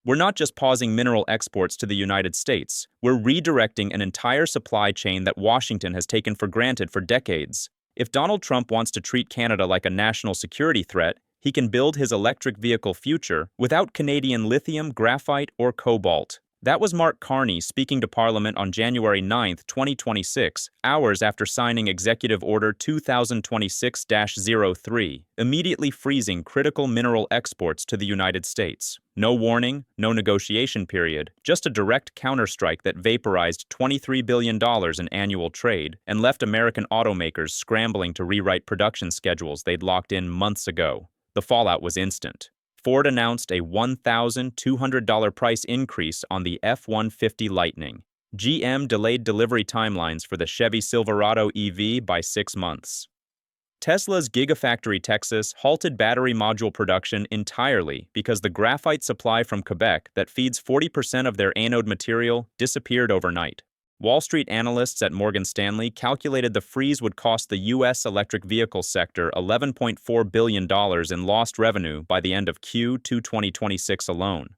We're not just pausing mineral exports to the United States, we're redirecting an entire supply chain that Washington has taken for granted for decades. If Donald Trump wants to treat Canada like a national security threat, he can build his electric vehicle future without Canadian lithium, graphite, or cobalt. That was Mark Carney speaking to Parliament on January 9, 2026, hours after signing Executive Order 2026-03, immediately freezing critical mineral exports to the United States. No warning, no negotiation period, just a direct counterstrike that vaporized $23 billion in annual trade and left American automakers scrambling to rewrite production schedules they'd locked in months ago. The fallout was instant. Ford announced a $1,200 price increase on the F-150 Lightning. GM delayed delivery timelines for the Chevy Silverado EV by 6 months. Tesla's Gigafactory Texas halted battery module production entirely because the graphite supply from Quebec that feeds 40% of their anode material disappeared overnight. Wall Street analysts at Morgan Stanley calculated the freeze would cost the U.S. electric vehicle sector $11.4 billion in lost revenue by the end of Q2 2026 alone.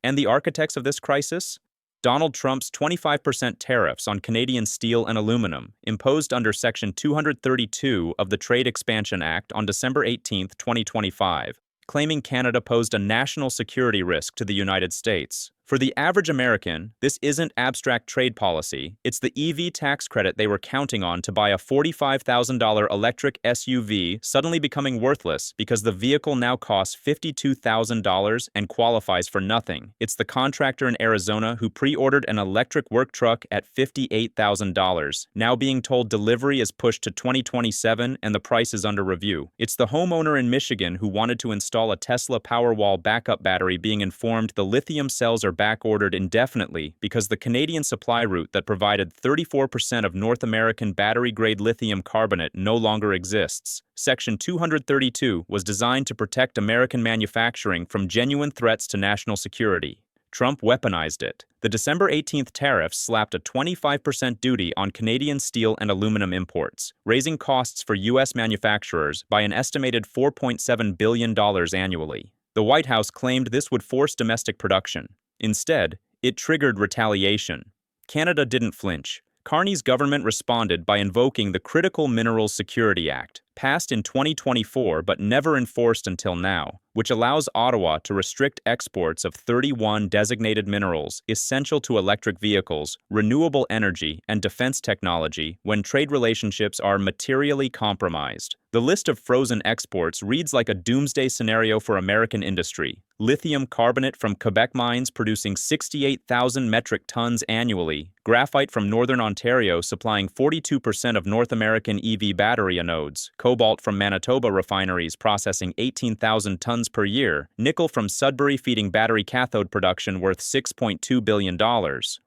And the architects of this crisis? Donald Trump's 25% tariffs on Canadian steel and aluminum, imposed under Section 232 of the Trade Expansion Act on December 18, 2025, claiming Canada posed a national security risk to the United States. For the average American, this isn't abstract trade policy, it's the EV tax credit they were counting on to buy a $45,000 electric SUV suddenly becoming worthless because the vehicle now costs $52,000 and qualifies for nothing. It's the contractor in Arizona who pre-ordered an electric work truck at $58,000, now being told delivery is pushed to 2027 and the price is under review. It's the homeowner in Michigan who wanted to install a Tesla Powerwall backup battery being informed the lithium cells are back-ordered indefinitely because the Canadian supply route that provided 34% of North American battery-grade lithium carbonate no longer exists. Section 232 was designed to protect American manufacturing from genuine threats to national security. Trump weaponized it. The December 18th tariffs slapped a 25% duty on Canadian steel and aluminum imports, raising costs for U.S. manufacturers by an estimated $4.7 billion annually. The White House claimed this would force domestic production. Instead, it triggered retaliation. Canada didn't flinch. Carney's government responded by invoking the Critical Minerals Security Act, passed in 2024 but never enforced until now, which allows Ottawa to restrict exports of 31 designated minerals essential to electric vehicles, renewable energy, and defense technology when trade relationships are materially compromised. The list of frozen exports reads like a doomsday scenario for American industry. Lithium carbonate from Quebec mines producing 68,000 metric tons annually, graphite from Northern Ontario supplying 42% of North American EV battery anodes, cobalt from Manitoba refineries processing 18,000 tons per year, nickel from Sudbury feeding battery cathode production worth $6.2 billion,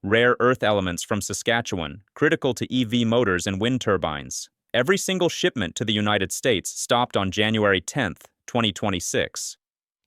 rare earth elements from Saskatchewan, critical to EV motors and wind turbines. Every single shipment to the United States stopped on January 10, 2026.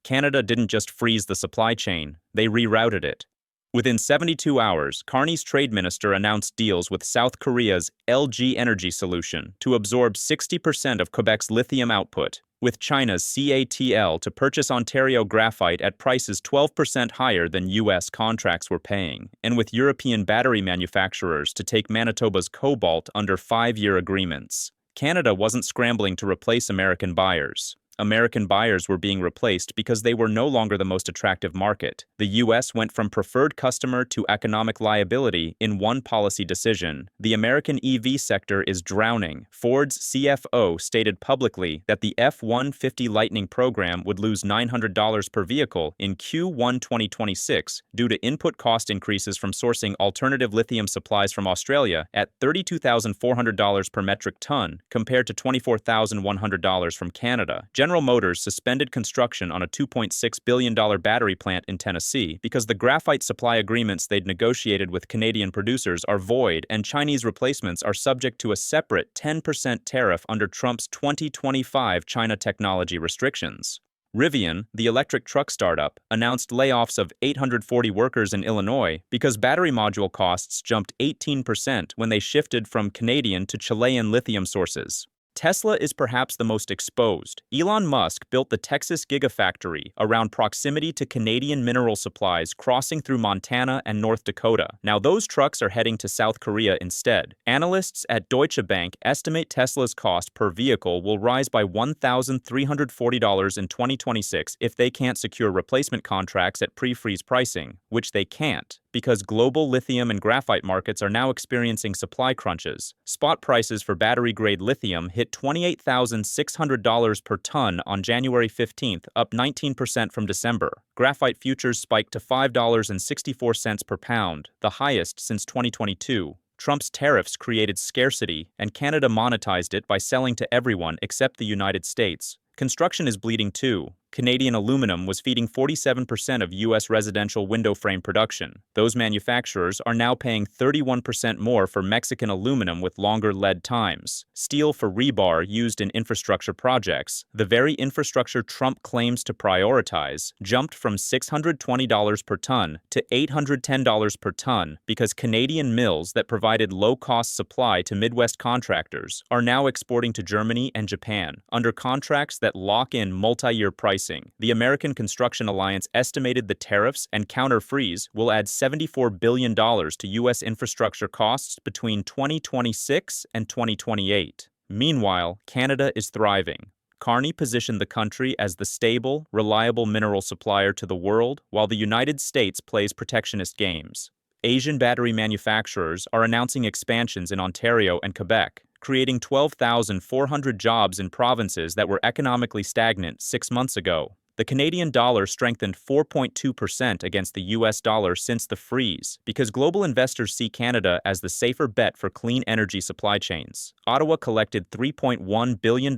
Canada didn't just freeze the supply chain, they rerouted it. Within 72 hours, Carney's trade minister announced deals with South Korea's LG Energy Solution to absorb 60% of Quebec's lithium output, with China's CATL to purchase Ontario graphite at prices 12% higher than U.S. contracts were paying, and with European battery manufacturers to take Manitoba's cobalt under 5-year agreements. Canada wasn't scrambling to replace American buyers. American buyers were being replaced because they were no longer the most attractive market. The U.S. went from preferred customer to economic liability in one policy decision. The American EV sector is drowning. Ford's CFO stated publicly that the F-150 Lightning program would lose $900 per vehicle in Q1 2026 due to input cost increases from sourcing alternative lithium supplies from Australia at $32,400 per metric ton compared to $24,100 from Canada. General Motors suspended construction on a $2.6 billion battery plant in Tennessee because the graphite supply agreements they'd negotiated with Canadian producers are void and Chinese replacements are subject to a separate 10% tariff under Trump's 2025 China technology restrictions. Rivian, the electric truck startup, announced layoffs of 840 workers in Illinois because battery module costs jumped 18% when they shifted from Canadian to Chilean lithium sources. Tesla is perhaps the most exposed. Elon Musk built the Texas Gigafactory around proximity to Canadian mineral supplies crossing through Montana and North Dakota. Now those trucks are heading to South Korea instead. Analysts at Deutsche Bank estimate Tesla's cost per vehicle will rise by $1,340 in 2026 if they can't secure replacement contracts at pre-freeze pricing, which they can't, because global lithium and graphite markets are now experiencing supply crunches. Spot prices for battery-grade lithium hit $28,600 per ton on January 15th, up 19% from December. Graphite futures spiked to $5.64 per pound, the highest since 2022. Trump's tariffs created scarcity, and Canada monetized it by selling to everyone except the United States. Construction is bleeding too. Canadian aluminum was feeding 47% of U.S. residential window frame production. Those manufacturers are now paying 31% more for Mexican aluminum with longer lead times. Steel for rebar used in infrastructure projects, the very infrastructure Trump claims to prioritize, jumped from $620 per ton to $810 per ton because Canadian mills that provided low-cost supply to Midwest contractors are now exporting to Germany and Japan under contracts that lock in multi-year pricing. The American Construction Alliance estimated the tariffs and counter-freeze will add $74 billion to U.S. infrastructure costs between 2026 and 2028. Meanwhile, Canada is thriving. Carney positioned the country as the stable, reliable mineral supplier to the world, while the United States plays protectionist games. Asian battery manufacturers are announcing expansions in Ontario and Quebec, creating 12,400 jobs in provinces that were economically stagnant 6 months ago. The Canadian dollar strengthened 4.2% against the US dollar since the freeze, because global investors see Canada as the safer bet for clean energy supply chains. Ottawa collected $3.1 billion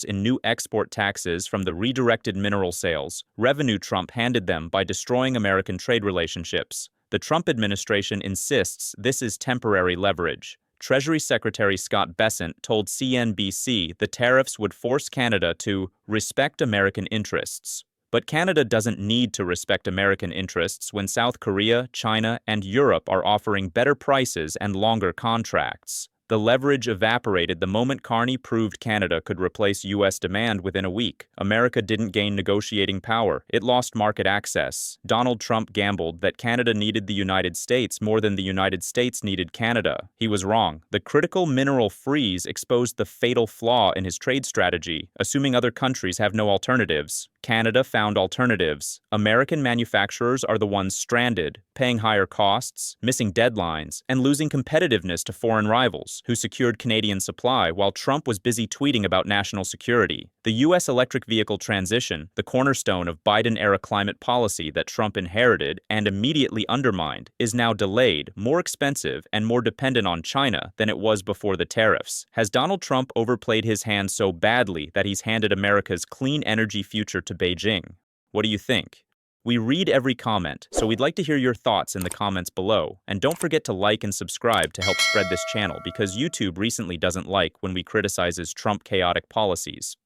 in new export taxes from the redirected mineral sales, revenue Trump handed them by destroying American trade relationships. The Trump administration insists this is temporary leverage. Treasury Secretary Scott Bessent told CNBC the tariffs would force Canada to respect American interests. But Canada doesn't need to respect American interests when South Korea, China, and Europe are offering better prices and longer contracts. The leverage evaporated the moment Carney proved Canada could replace U.S. demand within a week. America didn't gain negotiating power. It lost market access. Donald Trump gambled that Canada needed the United States more than the United States needed Canada. He was wrong. The critical mineral freeze exposed the fatal flaw in his trade strategy, assuming other countries have no alternatives. Canada found alternatives. American manufacturers are the ones stranded, paying higher costs, missing deadlines, and losing competitiveness to foreign rivals, who secured Canadian supply while Trump was busy tweeting about national security. The U.S. electric vehicle transition, the cornerstone of Biden-era climate policy that Trump inherited and immediately undermined, is now delayed, more expensive, and more dependent on China than it was before the tariffs. Has Donald Trump overplayed his hand so badly that he's handed America's clean energy future to Beijing? What do you think? We read every comment, so we'd like to hear your thoughts in the comments below. And don't forget to like and subscribe to help spread this channel, because YouTube recently doesn't like when we criticize his Trump chaotic policies.